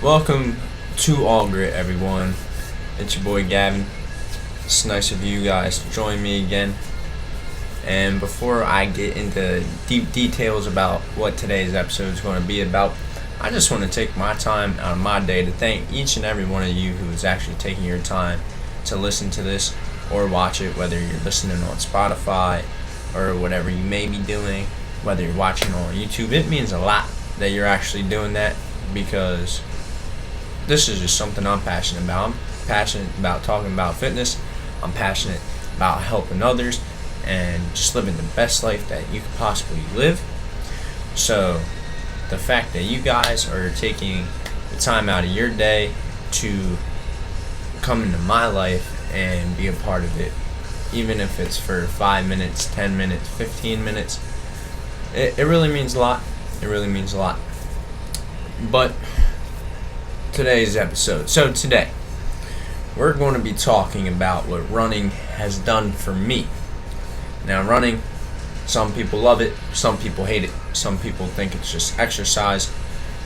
Welcome to All Grit, everyone. It's your boy Gavin. It's nice of you guys to join me again. And before I get into deep details about what today's episode is going to be about, I just want to take my time out of my day to thank each and every one of you who is actually taking your time to listen to this or watch it, whether you're listening on Spotify or whatever you may be doing, whether you're watching on YouTube. It means a lot that you're actually doing that, because this is just something I'm passionate about. I'm passionate about talking about fitness. I'm passionate about helping others and just living the best life that you could possibly live. So the fact that you guys are taking the time out of your day to come into my life and be a part of it, even if it's for 5 minutes, 10 minutes, 15 minutes, it really means a lot. It really means a lot. But today's episode. So today, we're going to be talking about what running has done for me. Now, running, some people love it, some people hate it. Some people think it's just exercise.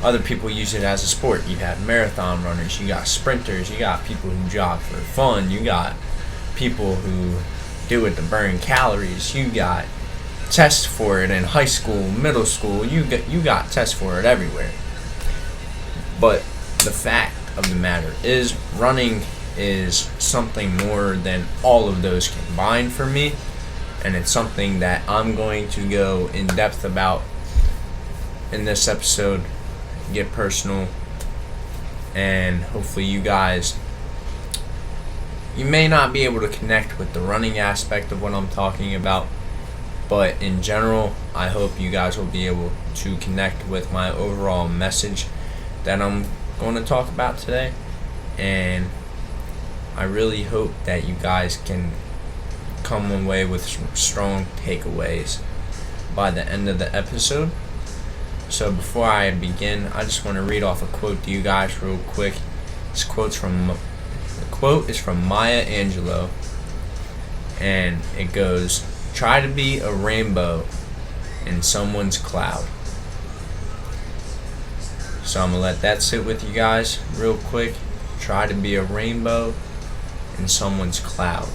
Other people use it as a sport. You have marathon runners, you got sprinters, you got people who jog for fun, you got people who do it to burn calories, you got tests for it in high school, middle school, you got tests for it everywhere. But the fact of the matter is, running is something more than all of those combined for me, and it's something that I'm going to go in depth about in this episode, get personal, and hopefully you may not be able to connect with the running aspect of what I'm talking about, but in general, I hope you guys will be able to connect with my overall message that I'm going to talk about today. And I really hope that you guys can come away with some strong takeaways by the end of the episode. So before I begin, I just want to read off a quote to you guys real quick. The quote is from Maya Angelou, and it goes, "Try to be a rainbow in someone's cloud." So I'm going to let that sit with you guys real quick. Try to be a rainbow in someone's cloud.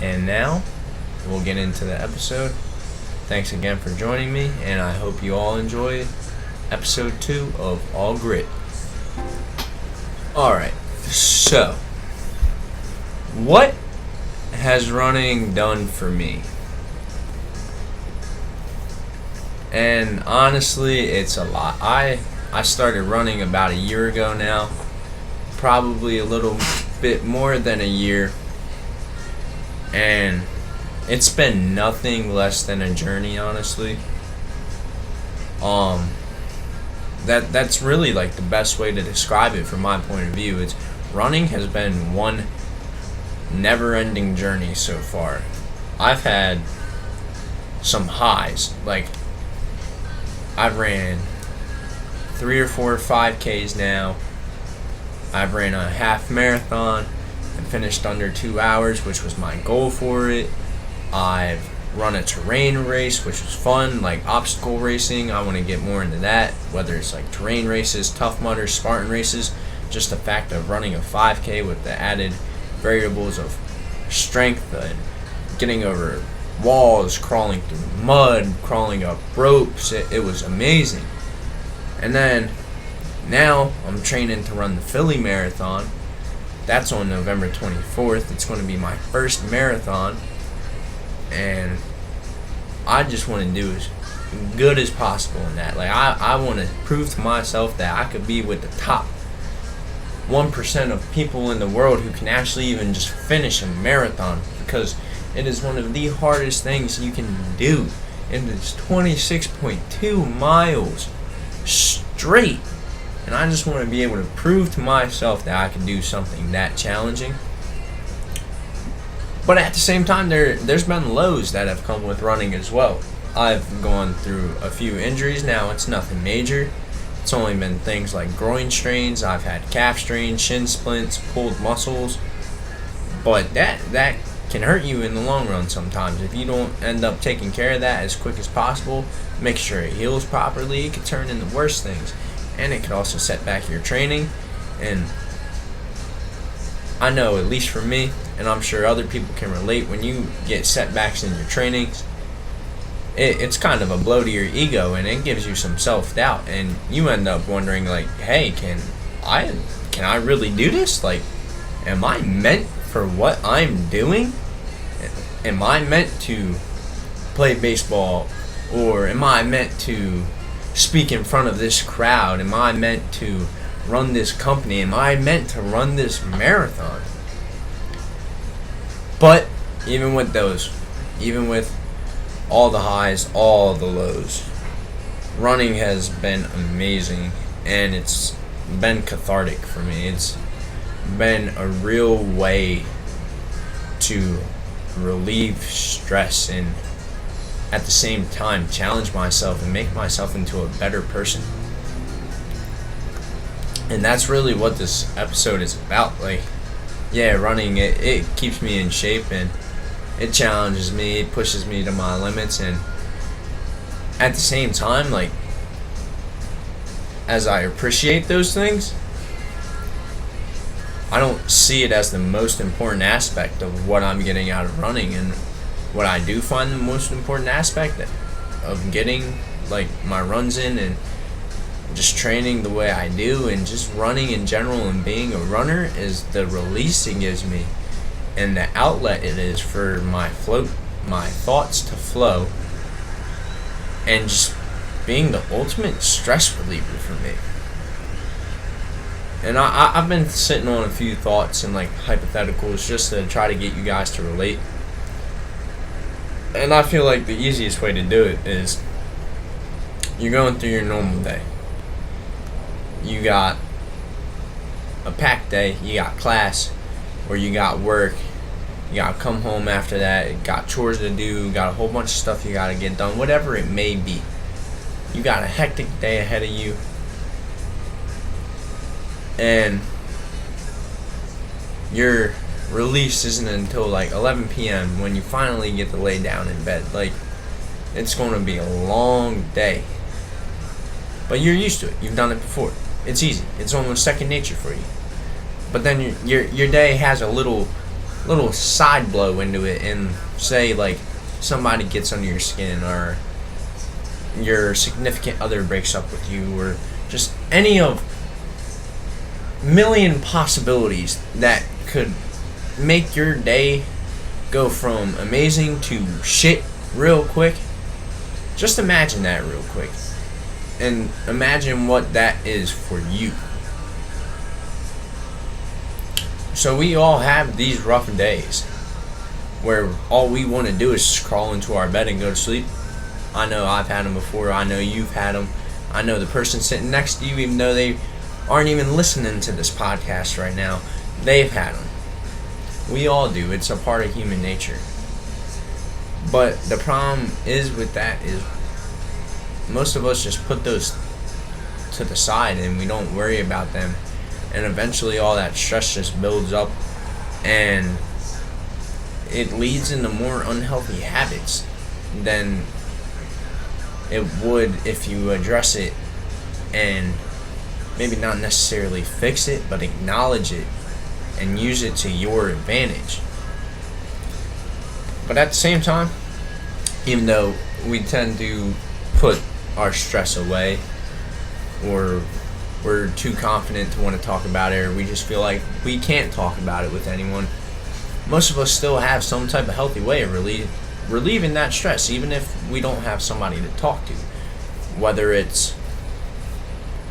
And now, we'll get into the episode. Thanks again for joining me, and I hope you all enjoy episode 2 of All Grit. Alright, so, what has running done for me? And honestly, it's a lot. I started running about a year ago now, probably a little bit more than a year, and it's been nothing less than a journey, honestly. That's really like the best way to describe it from my point of view. It's running has been one never-ending journey so far. I've had some highs, like I've ran 3 or 4 5Ks now. I've ran a half marathon and finished under 2 hours, which was my goal for it. I've run a terrain race, which was fun, like obstacle racing. I want to get more into that, whether it's like terrain races, Tough Mudder, Spartan races. Just the fact of running a 5K with the added variables of strength and getting over walls, crawling through mud, crawling up ropes. It was amazing. And then now I'm training to run the Philly Marathon. That's on November 24th. It's going to be my first marathon, and I just want to do as good as possible in that. Like I want to prove to myself that I could be with the top 1% of people in the world who can actually even just finish a marathon, because it is one of the hardest things you can do. It is 26.2 miles straight, and I just want to be able to prove to myself that I can do something that challenging. But at the same time, there's been lows that have come with running as well. I've gone through a few injuries. Now it's nothing major. It's only been things like groin strains. I've had calf strains, shin splints, pulled muscles. But that can hurt you in the long run sometimes. If you don't end up taking care of that as quick as possible, make sure it heals properly, it could turn into worse things. and it could also set back your training. And I know, at least for me, and I'm sure other people can relate, when you get setbacks in your trainings, it's kind of a blow to your ego, and it gives you some self-doubt, and you end up wondering, like, hey, can I really do this? Like, am I meant for what I'm doing? Am I meant to play baseball, or am I meant to speak in front of this crowd? Am I meant to run this company? Am I meant to run this marathon? But even with those, even with all the highs, all the lows, running has been amazing, and it's been cathartic for me. It's been a real way to relieve stress and at the same time challenge myself and make myself into a better person. And that's really what this episode is about. Like, yeah, running, it keeps me in shape, and it challenges me, it pushes me to my limits, and at the same time, like, as I appreciate those things, I don't see it as the most important aspect of what I'm getting out of running. And what I do find the most important aspect of getting, like, my runs in and just training the way I do and just running in general and being a runner is the release it gives me and the outlet it is for my thoughts to flow, and just being the ultimate stress reliever for me. And I've been sitting on a few thoughts and, like, hypotheticals just to try to get you guys to relate. And I feel like the easiest way to do it is you're going through your normal day. You got a packed day, you got class, or you got work, you got to come home after that, you got chores to do, got a whole bunch of stuff you got to get done, whatever it may be. You got a hectic day ahead of you, and your release isn't until like 11 p.m. when you finally get to lay down in bed. Like, it's going to be a long day, but you're used to it. You've done it before. It's easy. It's almost second nature for you. But then your day has a little side blow into it, and say, like, somebody gets under your skin, or your significant other breaks up with you, or just any of million possibilities that could make your day go from amazing to shit real quick. Just imagine that real quick, and imagine what that is for you. So we all have these rough days where all we want to do is just crawl into our bed and go to sleep. I know I've had them before. I know you've had them. I know the person sitting next to you, even though they aren't even listening to this podcast right now, they've had them. We all do. It's a part of human nature. But the problem is with that is most of us just put those to the side and we don't worry about them. And eventually all that stress just builds up, and it leads into more unhealthy habits than it would if you address it and maybe not necessarily fix it, but acknowledge it and use it to your advantage. But at the same time, even though we tend to put our stress away, or we're too confident to want to talk about it, or we just feel like we can't talk about it with anyone, most of us still have some type of healthy way of relieving that stress, even if we don't have somebody to talk to. Whether it's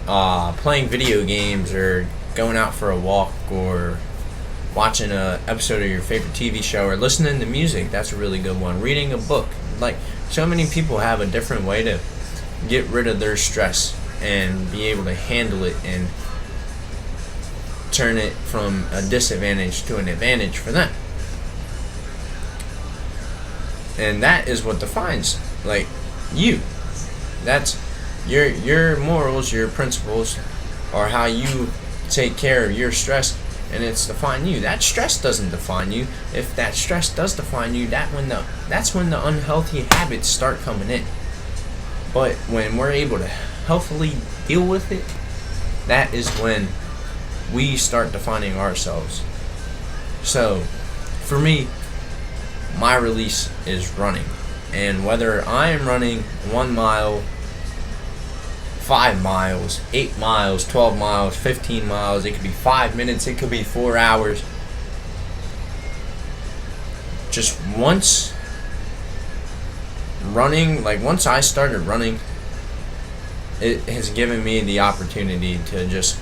playing video games, or going out for a walk, or watching an episode of your favorite TV show, or listening to music. That's a really good one. Reading a book. Like, so many people have a different way to get rid of their stress and be able to handle it and turn it from a disadvantage to an advantage for them. And that is what defines, like, you. That's your morals, your principles, are how you take care of your stress, and it's define you. That stress doesn't define you. If that stress does define you, that's when the unhealthy habits start coming in. But when we're able to healthily deal with it that is when we start defining ourselves. So for me, my release is running. And whether I am running 1 mile, 5 miles, 8 miles, 12 miles, 15 miles, it could be 5 minutes, it could be 4 hours. Just once I started running, it has given me the opportunity to just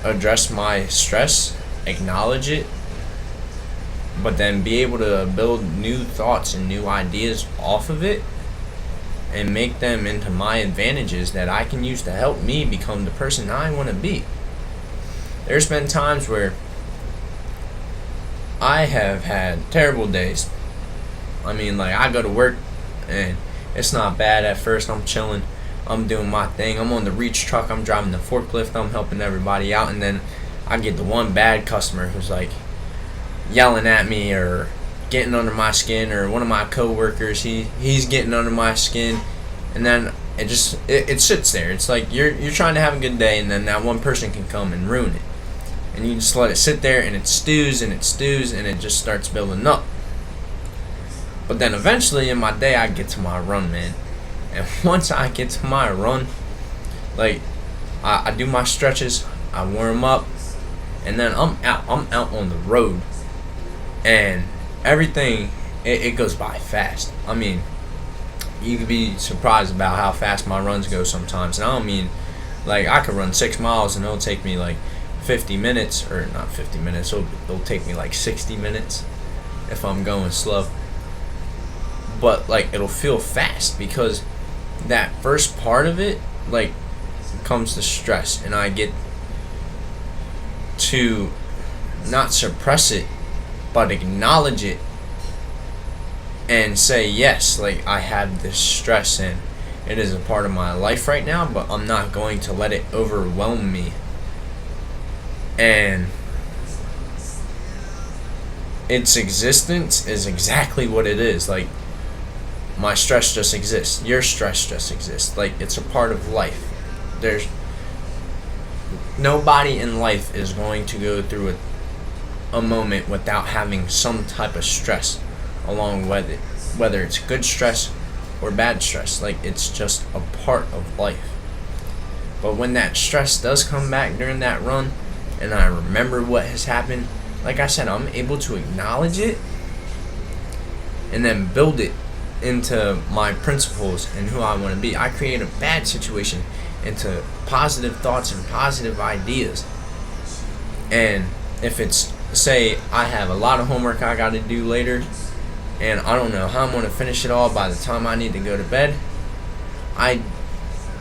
address my stress, acknowledge it, but then be able to build new thoughts and new ideas off of it and make them into my advantages that I can use to help me become the person I want to be. There's been times where I have had terrible days. I mean, like, I go to work and it's not bad at first. I'm chilling, I'm doing my thing, I'm on the reach truck, I'm driving the forklift, I'm helping everybody out, and then I get the one bad customer who's like yelling at me or getting under my skin, or one of my coworkers, he's getting under my skin, and then it sits there. It's like you're trying to have a good day, and then that one person can come and ruin it, and you just let it sit there, and it stews and it stews, and it just starts building up. But then eventually in my day, I get to my run, man. And once I get to my run, like, I do my stretches, I warm up, and then I'm out on the road, and everything, it goes by fast. I mean, you could be surprised about how fast my runs go sometimes. And I don't mean, like, I could run 6 miles and it'll take me like 50 minutes, or not 50 minutes, it'll take me like 60 minutes if I'm going slow. But, like, it'll feel fast because that first part of it, like, comes to stress, and I get to not suppress it, but acknowledge it and say, yes, like, I have this stress and it is a part of my life right now, but I'm not going to let it overwhelm me. And its existence is exactly what it is. Like, my stress just exists, your stress just exists. Like, it's a part of life. There's nobody in life is going to go through a moment without having some type of stress along with it, whether it's good stress or bad stress. Like, it's just a part of life. But when that stress does come back during that run, and I remember what has happened, like I said, I'm able to acknowledge it and then build it into my principles and who I want to be. I create a bad situation into positive thoughts and positive ideas. And if it's, say, I have a lot of homework I got to do later, and I don't know how I'm going to finish it all by the time I need to go to bed, I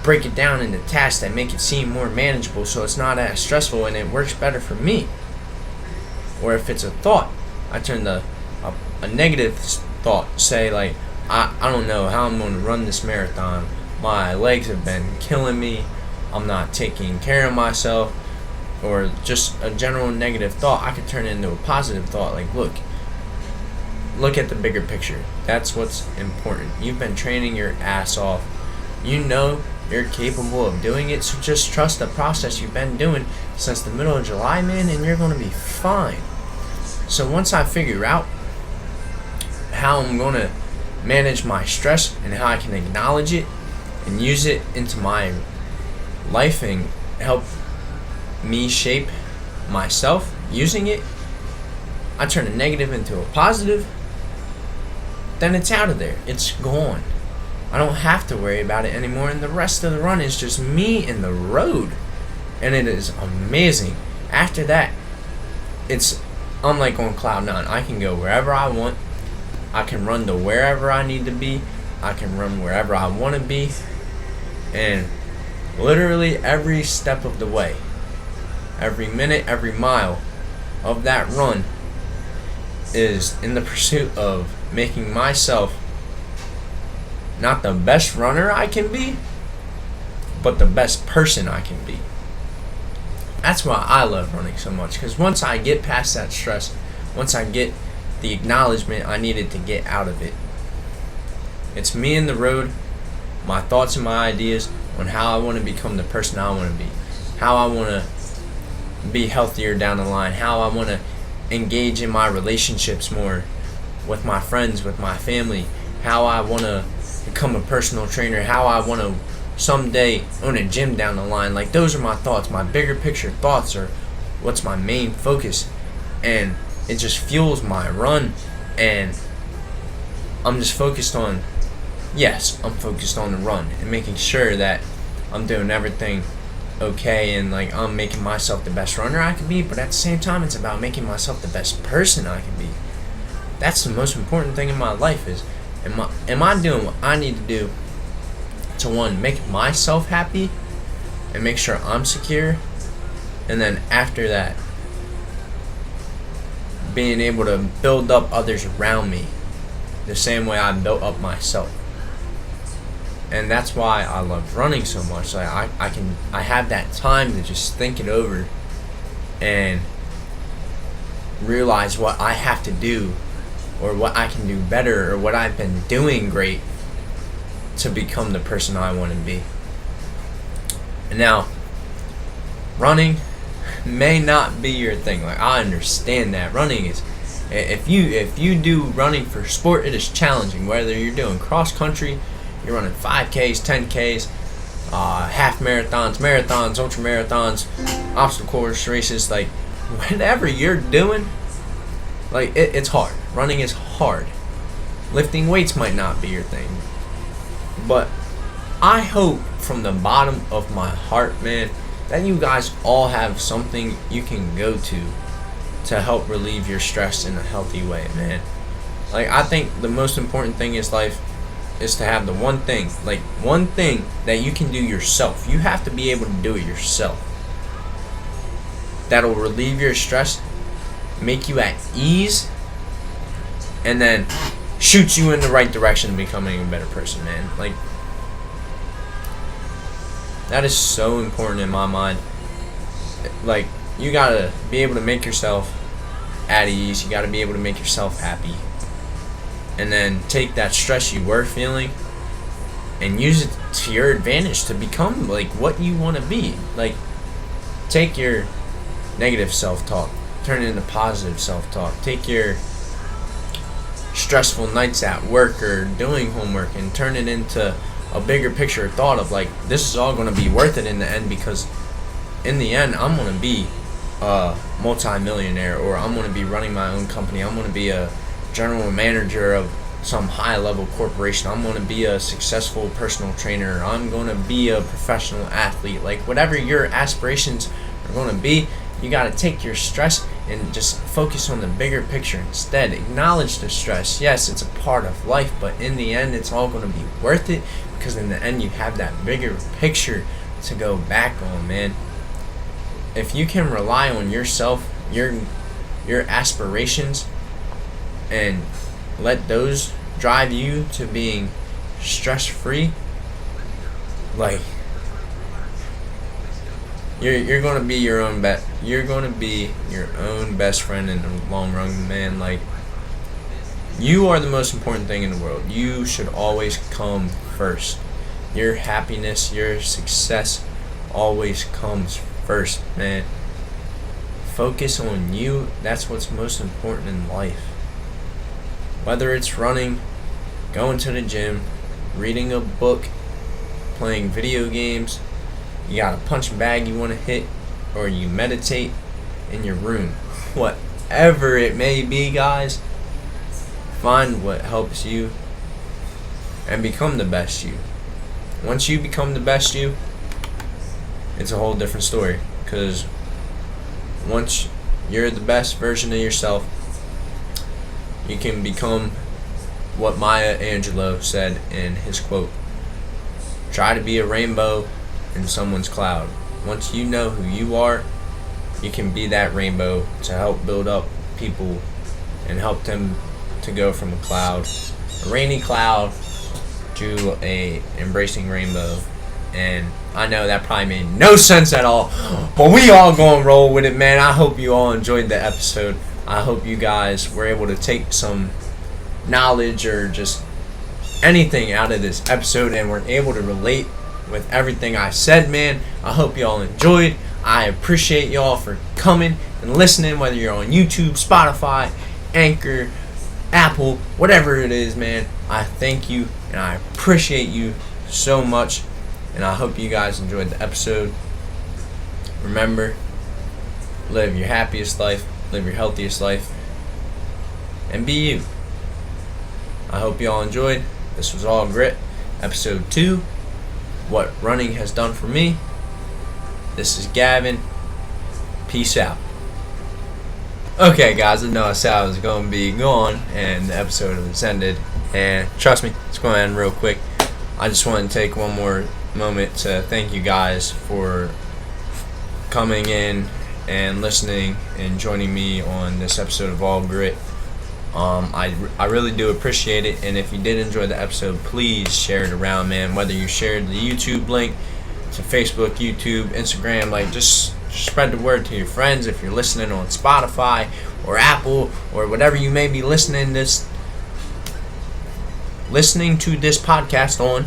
break it down into tasks that make it seem more manageable, so it's not as stressful and it works better for me. Or if it's a thought, I turn a negative thought, say, like, I don't know how I'm going to run this marathon. My legs have been killing me. I'm not taking care of myself. Or just a general negative thought, I could turn it into a positive thought. Like, look at the bigger picture. That's what's important. You've been training your ass off. You know you're capable of doing it, so just trust the process you've been doing since the middle of July, man, and you're going to be fine. So once I figure out how I'm going to manage my stress and how I can acknowledge it and use it into my life and help me shape myself using it, I turn a negative into a positive, then it's out of there. It's gone. I don't have to worry about it anymore, and the rest of the run is just me and the road, and it is amazing. After that, I'm like on cloud 9. I can go wherever I want. I can run to wherever I need to be. I can run wherever I want to be. And literally every step of the way, every minute, every mile of that run is in the pursuit of making myself not the best runner I can be, but the best person I can be. That's why I love running so much, because once I get past that stress, once I get the acknowledgement I needed to get out of it, it's me and the road, my thoughts and my ideas on how I want to become the person I want to be. how I want to be healthier down the line, how I want to engage in my relationships more with my friends, with my family, how I want to become a personal trainer, how I want to someday own a gym down the line. Like, those are my thoughts. My bigger picture thoughts are what's my main focus, and it just fuels my run. And I'm just focused on, yes, I'm focused on the run and making sure that I'm doing everything okay, and like I'm making myself the best runner I can be, but at the same time it's about making myself the best person I can be. That's the most important thing in my life, is am I doing what I need to do to, one, make myself happy and make sure I'm secure, and then after that being able to build up others around me the same way I built up myself. And that's why I love running so much. Like, I have that time to just think it over and realize what I have to do, or what I can do better, or what I've been doing great to become the person I want to be. And now, running may not be your thing. Like, I understand that running is, if you do running for sport, it is challenging. Whether you're doing cross country, you're running 5Ks, 10Ks, half marathons, ultra marathons, obstacle course races, like whatever you're doing, like it's hard. Running is hard. Lifting weights might not be your thing, but I hope from the bottom of my heart, man, that you guys all have something you can go to help relieve your stress in a healthy way, man. Like, I think the most important thing in life is to have the one thing that you can do yourself. You have to be able to do it yourself. That'll relieve your stress, make you at ease, and then shoot you in the right direction to becoming a better person, man. Like, that is so important in my mind. Like, you gotta be able to make yourself at ease. You gotta be able to make yourself happy. And then take that stress you were feeling and use it to your advantage to become like what you want to be. Like, take your negative self-talk, turn it into positive self-talk. Take your stressful nights at work or doing homework and turn it into a bigger picture thought of like, this is all going to be worth it in the end, because in the end I'm going to be a multi-millionaire, or I'm going to be running my own company. I'm going to be a general manager of some high-level corporation. I'm going to be a successful personal trainer. I'm going to be a professional athlete. Like, whatever your aspirations are going to be, you got to take your stress and just focus on the bigger picture instead. Acknowledge the stress. Yes, it's a part of life, but in the end, it's all going to be worth it, because in the end, you have that bigger picture to go back on, man. If you can rely on yourself, your aspirations, and let those drive you to being stress-free, like, you're gonna be your own best friend in the long run, man. Like, you are the most important thing in the world. You should always come first. Your happiness, your success always comes first, man. Focus on you. That's what's most important in life. Whether it's running, going to the gym, reading a book, playing video games, you got a punching bag you want to hit, or you meditate in your room. Whatever it may be, guys, find what helps you and become the best you. Once you become the best you, it's a whole different story, because once you're the best version of yourself, you can become what Maya Angelou said in his quote: try to be a rainbow in someone's cloud. Once you know who you are, you can be that rainbow to help build up people and help them to go from a rainy cloud, to a embracing rainbow. And I know that probably made no sense at all, but we all gonna roll with it, man. I hope you all enjoyed the episode. I hope you guys were able to take some knowledge or just anything out of this episode and were able to relate with everything I said, man. I hope you all enjoyed. I appreciate y'all for coming and listening, whether you're on YouTube, Spotify, Anchor, Apple, whatever it is, man. I thank you and I appreciate you so much, and I hope you guys enjoyed the episode. Remember, live your happiest life, live your healthiest life, and be you. I hope you all enjoyed. This was All Grit, episode 2, what running has done for me. This is Gavin. Peace out. Okay, guys, I know I said I was going to be gone and the episode was ended, and trust me, it's going to end real quick. I just want to take one more moment to thank you guys for coming in and listening and joining me on this episode of All Grit. I really do appreciate it, and if you did enjoy the episode, please share it around, man. Whether you shared the YouTube link to Facebook, YouTube, Instagram, like just spread the word to your friends. If you're listening on Spotify or Apple or whatever you may be listening to this podcast on,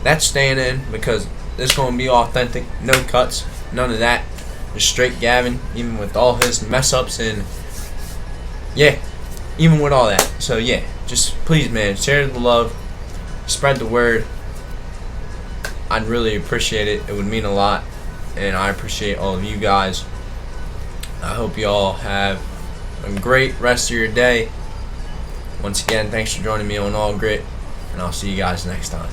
that's staying in, because it's going to be authentic, no cuts, none of that, just straight Gavin, even with all his mess ups, and yeah, even with all that. So yeah, just please, man, share the love, spread the word. I'd really appreciate it. It would mean a lot, and I appreciate all of you guys. I hope you all have a great rest of your day. Once again, thanks for joining me on All Grit, and I'll see you guys next time.